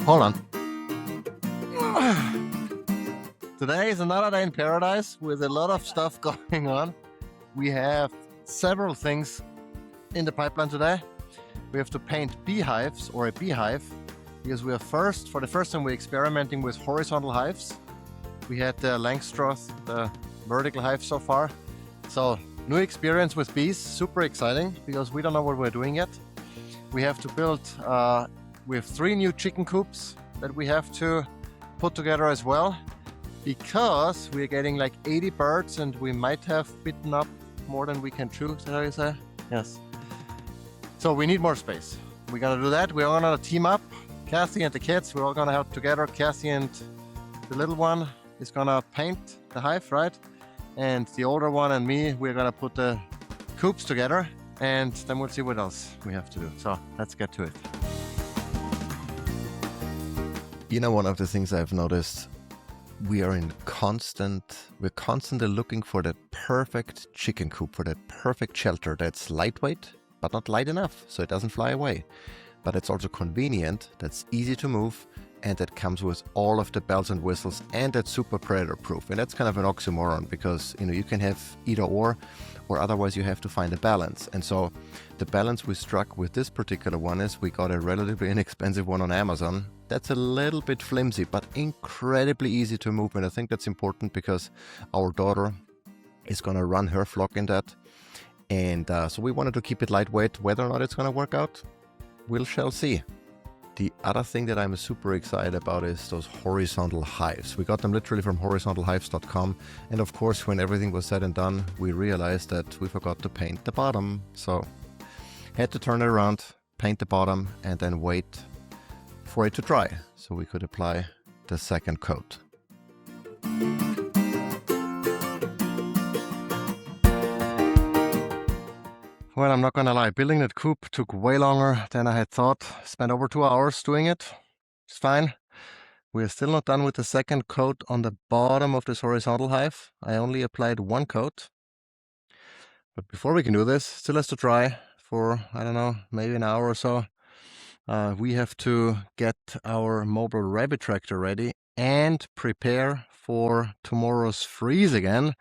Hold on. Today is another day in paradise with a lot of stuff going on. We have several things in the pipeline today. We have to paint beehives or a beehive because for the first time we're experimenting with horizontal hives. We had the Langstroth, the vertical hive so far. So new experience with bees, super exciting because we don't know what we're doing yet. We have to build, we have 3 new chicken coops that we have to put together as well because we're getting like 80 birds and we might have bitten up more than we can chew. Is that how you say? Yes. So we need more space. We gotta do that. We're all gonna team up. Kathy and the kids, we're all gonna help together. Kathy and the little one is gonna paint the hive, right? And the older one and me, we're gonna put the coops together and then we'll see what else we have to do. So let's get to it. You know, one of the things I've noticed, we're constantly looking for that perfect chicken coop, for that perfect shelter that's lightweight, but not light enough, so it doesn't fly away. But it's also convenient, that's easy to move, and that comes with all of the bells and whistles, and that's super predator proof. And that's kind of an oxymoron because, you know, you can have either or otherwise you have to find a balance. And so the balance we struck with this particular one is we got a relatively inexpensive one on Amazon. That's a little bit flimsy, but incredibly easy to move. And I think that's important because our daughter is going to run her flock in that. And so we wanted to keep it lightweight. Whether or not it's going to work out, we shall see. The other thing that I'm super excited about is those horizontal hives. We got them literally from horizontalhives.com. And of course, when everything was said and done, we realized that we forgot to paint the bottom. So had to turn it around, paint the bottom, and then wait for it to dry so we could apply the second coat. Well, I'm not gonna lie, building that coop took way longer than I had thought. Spent over 2 hours doing it. It's fine. We're still not done with the second coat on the bottom of this horizontal hive. I only applied 1 coat. But before we can do this, still has to dry for, I don't know, maybe an hour or so. We have to get our mobile rabbit tractor ready and prepare for tomorrow's freeze again.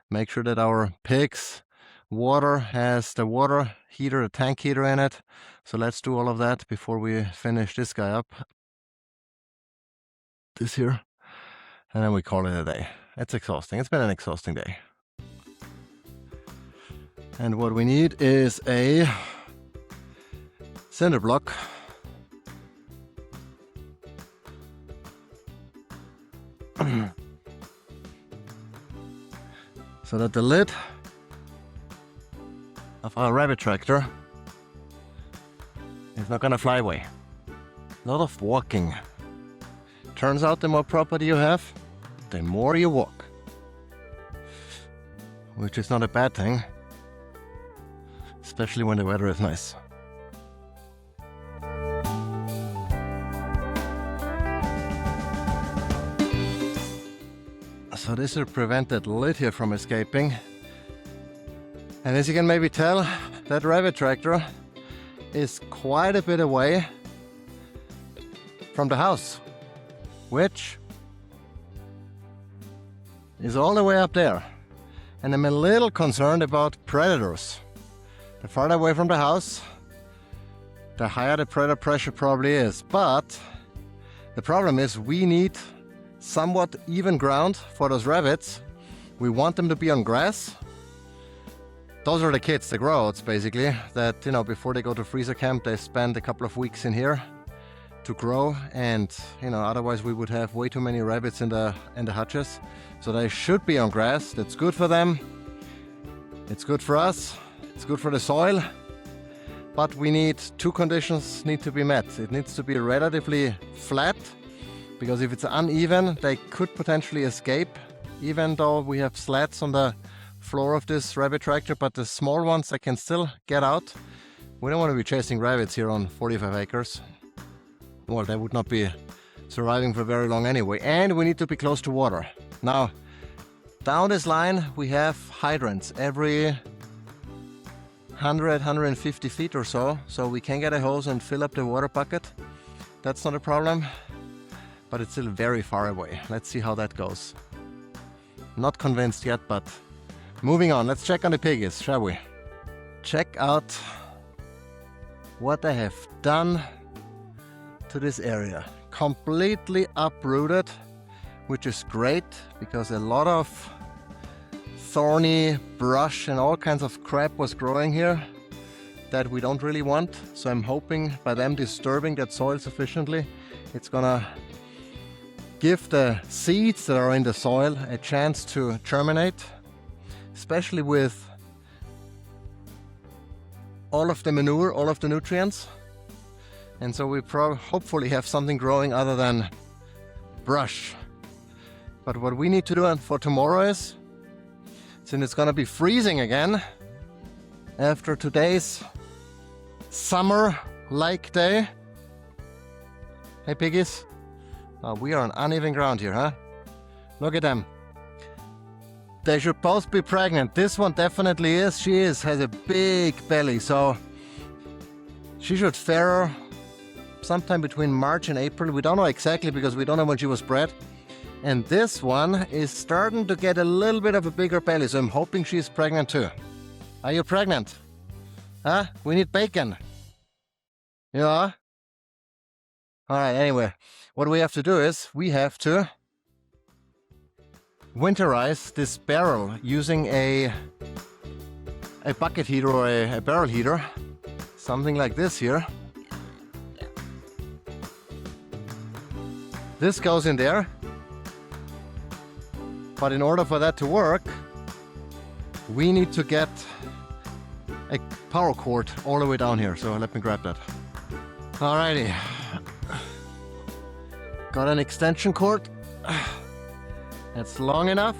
Make sure that our pigs' water has the water heater, the tank heater in it. So let's do all of that before we finish this guy up. This here. And then we call it a day. It's exhausting. It's been an exhausting day. And what we need is a cinder block. So that the lid of our rabbit tractor is not gonna fly away. A lot of walking. Turns out the more property you have, the more you walk. Which is not a bad thing, especially when the weather is nice. So this will prevent that lid here from escaping. And as you can maybe tell, that rabbit tractor is quite a bit away from the house, which is all the way up there. And I'm a little concerned about predators. The farther away from the house, the higher the predator pressure probably is. But the problem is we need somewhat even ground for those rabbits. We want them to be on grass. Those are the kids, the grow-outs basically, that, you know, before they go to freezer camp, they spend a couple of weeks in here to grow, and, you know, otherwise we would have way too many rabbits in the hutches. So they should be on grass. That's good for them. It's good for us. It's good for the soil. But we need 2 conditions need to be met. It needs to be relatively flat, because if it's uneven, they could potentially escape, even though we have slats on the floor of this rabbit tractor, but the small ones that can still get out. We don't want to be chasing rabbits here on 45 acres. Well, they would not be surviving for very long anyway. And we need to be close to water. Now, down this line, we have hydrants every 100, 150 feet or so. So we can get a hose and fill up the water bucket. That's not a problem. but it's still very far away. Let's see how that goes. Not convinced yet, but moving on. Let's check on the piggies, shall we? Check out what I have done to this area. Completely uprooted, which is great because a lot of thorny brush and all kinds of crap was growing here that we don't really want. So I'm hoping by them disturbing that soil sufficiently, it's gonna give the seeds that are in the soil a chance to germinate, especially with all of the manure, all of the nutrients. And so we hopefully have something growing other than brush. But what we need to do for tomorrow is, since it's gonna be freezing again after today's summer-like day. Hey piggies, we are on uneven ground here, huh? Look at them. They should both be pregnant. This one definitely is. She has a big belly, so she should fare sometime between March and April. We don't know exactly because we don't know when she was bred. And this one is starting to get a little bit of a bigger belly, so I'm hoping she's pregnant too. Are you pregnant? Huh? We need bacon. Yeah? Alright, anyway, what we have to do is we have to winterize this barrel using a bucket heater or a barrel heater, something like this here. This goes in there, but in order for that to work, we need to get a power cord all the way down here, so let me grab that. Alrighty, got an extension cord. It's long enough.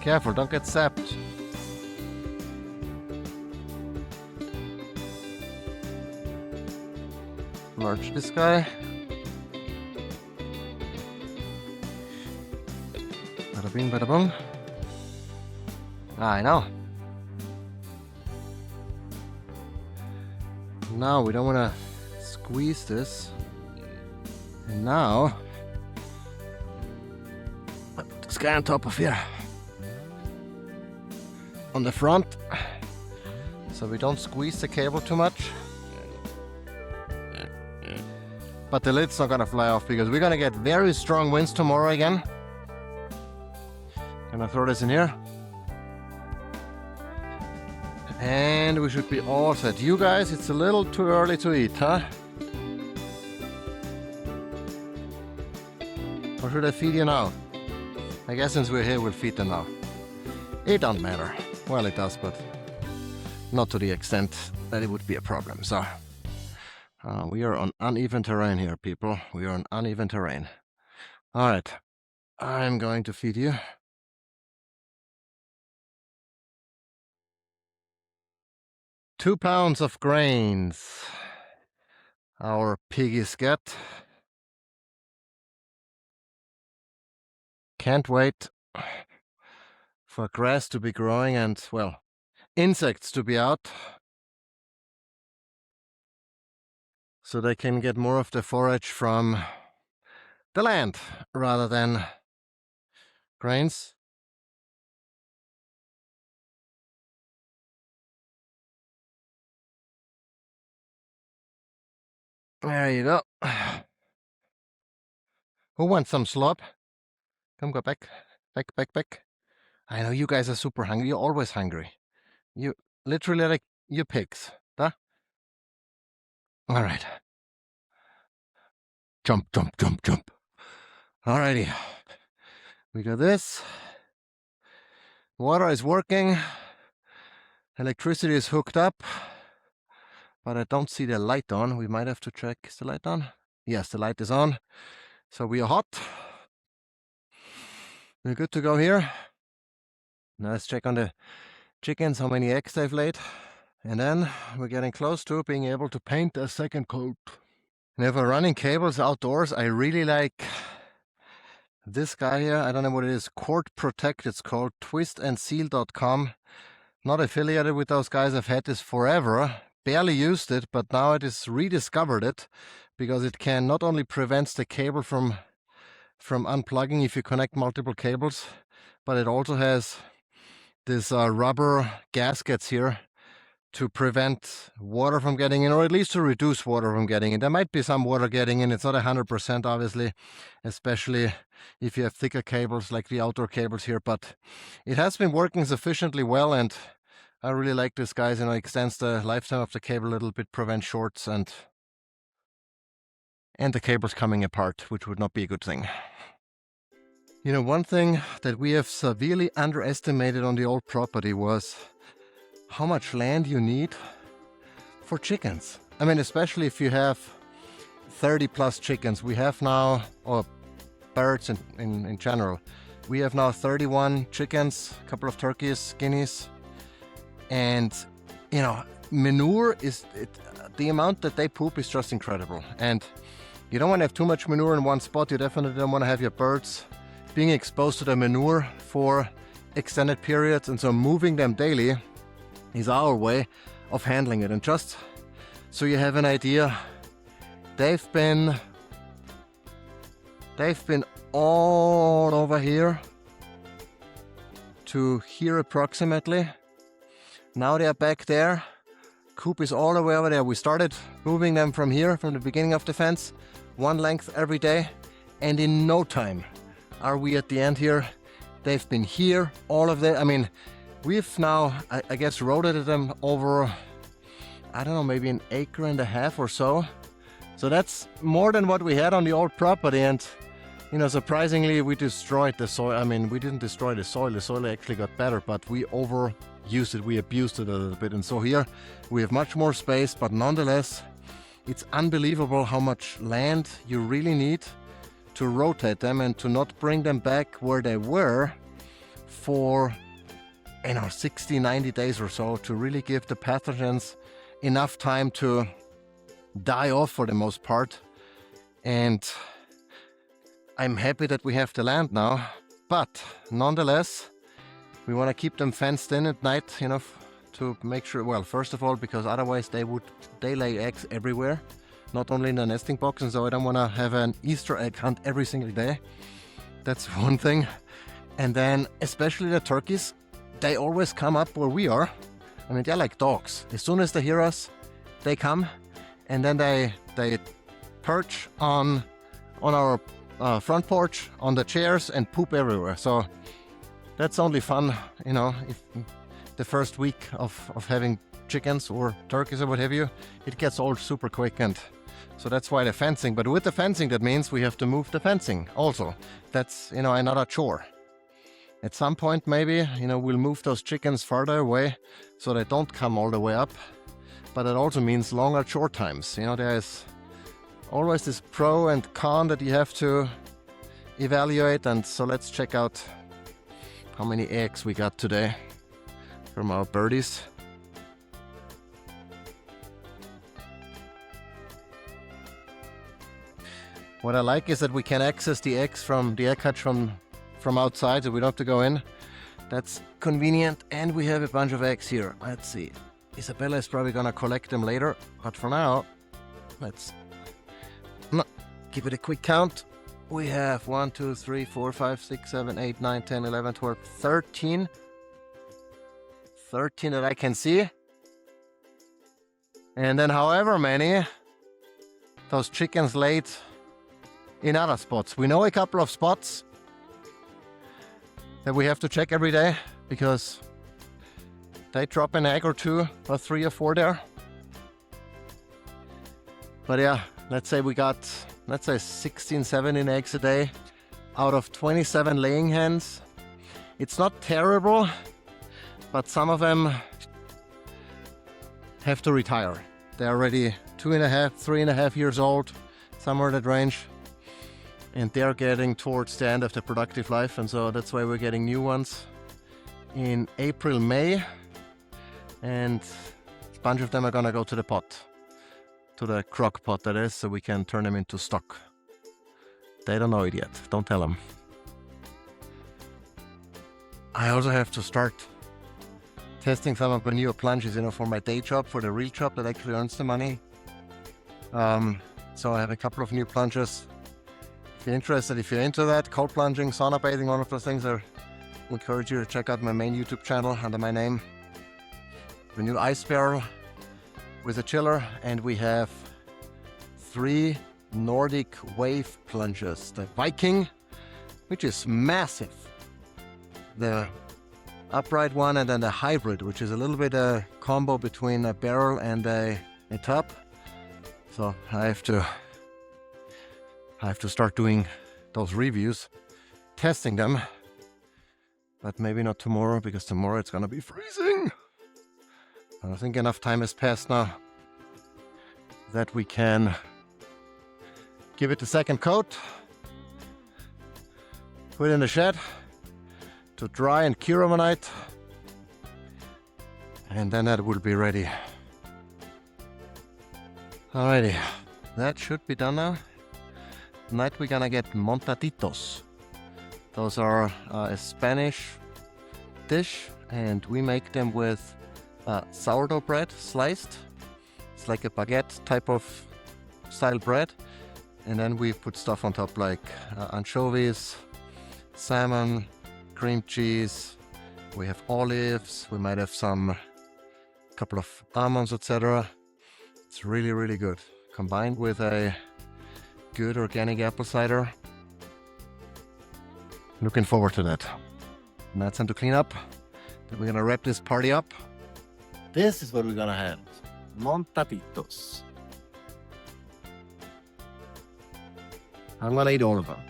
Careful, don't get sapped. Merge this guy. Bada bing, bada boom. I know. Now we don't want to squeeze this. And now, put this guy on top of here. On the front. So we don't squeeze the cable too much. But the lid's not gonna fly off because we're gonna get very strong winds tomorrow again. Gonna throw this in here. And we should be all set. You guys, it's a little too early to eat, huh? Or should I feed you now? I guess since we're here, we'll feed them now. It don't matter. Well, it does, but not to the extent that it would be a problem, so. We are on uneven terrain here, people. We are on uneven terrain. All right, I'm going to feed you. Two pounds of grains our piggies get. Can't wait for grass to be growing and, well, insects to be out, so they can get more of the forage from the land rather than grains. There you go. Who wants some slop? Come, go back. Back. I know you guys are super hungry. You're always hungry. You literally like you pigs. Huh? All right. Jump. Alrighty. We got this. Water is working. Electricity is hooked up. But I don't see the light on. We might have to check. Is the light on? Yes, the light is on. So we are hot. We're good to go here. Now let's check on the chickens, how many eggs they've laid. And then we're getting close to being able to paint a second coat. And if we're running cables outdoors, I really like this guy here. I don't know what it is. Cord Protect, it's called. twistandseal.com. Not affiliated with those guys. I've had this forever, barely used it, but now it is rediscovered it because it can not only prevents the cable from unplugging if you connect multiple cables, but it also has this rubber gaskets here to prevent water from getting in, or at least to reduce water from getting in. There might be some water getting in. It's not 100% obviously, especially if you have thicker cables like the outdoor cables here, but it has been working sufficiently well, and I really like this, guys. Extends the lifetime of the cable a little bit, prevents shorts and the cables coming apart, which would not be a good thing. One thing that we have severely underestimated on the old property was how much land you need for chickens. I mean, especially if you have 30 plus chickens. We have now, or birds in general, we have now 31 chickens, a couple of turkeys, guineas, and manure is the amount that they poop is just incredible. And you don't want to have too much manure in one spot. You definitely don't want to have your birds being exposed to the manure for extended periods, and so moving them daily is our way of handling it. And just so you have an idea, they've been all over here to here approximately. Now they're back there. Coop is all the way over there. We started moving them from here, from the beginning of the fence, one length every day, and in no time are we at the end here. They've been here, all of them. I mean, we've now, I guess, rotated them over, I don't know, maybe an acre and a half or so. So that's more than what we had on the old property. And, surprisingly, we destroyed the soil. I mean, we didn't destroy the soil. The soil actually got better, but we overused it. We abused it a little bit. And so here we have much more space, but nonetheless, it's unbelievable how much land you really need to rotate them and to not bring them back where they were for 60, 90 days or so, to really give the pathogens enough time to die off for the most part. And I'm happy that we have the land now, but nonetheless, we want to keep them fenced in at night, to make sure, well, first of all, because otherwise they lay eggs everywhere, not only in the nesting box, and so I don't want to have an Easter egg hunt every single day. That's one thing. And then especially the turkeys, they always come up where we are. I mean, they're like dogs. As soon as they hear us, they come, and then they perch on our front porch, on the chairs, and poop everywhere. So that's only fun, if the first week of having chickens or turkeys or what have you. It gets old super quick, and so that's why the fencing. But with the fencing, that means we have to move the fencing also. That's, another chore. At some point, maybe, we'll move those chickens farther away so they don't come all the way up. But it also means longer chore times. There's always this pro and con that you have to evaluate. And so let's check out how many eggs we got today from our birdies. What I like is that we can access the eggs from the egg hatch from outside, so we don't have to go in. That's convenient, and we have a bunch of eggs here. Let's see. Isabella is probably gonna collect them later, but for now, let's give it a quick count. We have 1, 2, 3, 4, 5, 6, 7, 8, 9, 10, 11, 12, 13. 13 that I can see. And then however many those chickens laid in other spots. We know a couple of spots that we have to check every day because they drop an egg or two or 3 or 4 there. But yeah, let's say we got, 16, 17 eggs a day out of 27 laying hens. It's not terrible, but some of them have to retire. They're already 2.5, 3.5 years old, somewhere in that range. And they're getting towards the end of their productive life, and so that's why we're getting new ones in April, May, and a bunch of them are gonna go to the pot, to the crock pot that is, so we can turn them into stock. They don't know it yet, don't tell them. I also have to start testing some of the newer plunges, you know, for my day job, for the real job that actually earns the money. So I have a couple of new plunges. If you're interested, if you're into that, cold plunging, sauna bathing, one of those things, I encourage you to check out my main YouTube channel under my name. The new ice barrel with a chiller, and we have 3 Nordic wave plunges. The Viking, which is massive, the upright one, and then the hybrid, which is a little bit a combo between a barrel and a tub. So I have to start doing those reviews, testing them, but maybe not tomorrow, because tomorrow it's gonna be freezing. I think enough time has passed now that we can give it a second coat, put it in the shed to dry and cure overnight, and then that will be ready. Alrighty, that should be done now. Tonight we're gonna get montaditos. Those are a Spanish dish, and we make them with sourdough bread sliced. It's like a baguette type of style bread, and then we put stuff on top like anchovies, salmon, cream cheese. We have olives. We might have some couple of almonds, etc. It's really, really good. Combined with a good organic apple cider. Looking forward to that. And that's time to clean up. Then we're gonna wrap this party up. This is what we're gonna have. Montaditos. I'm gonna eat all of them.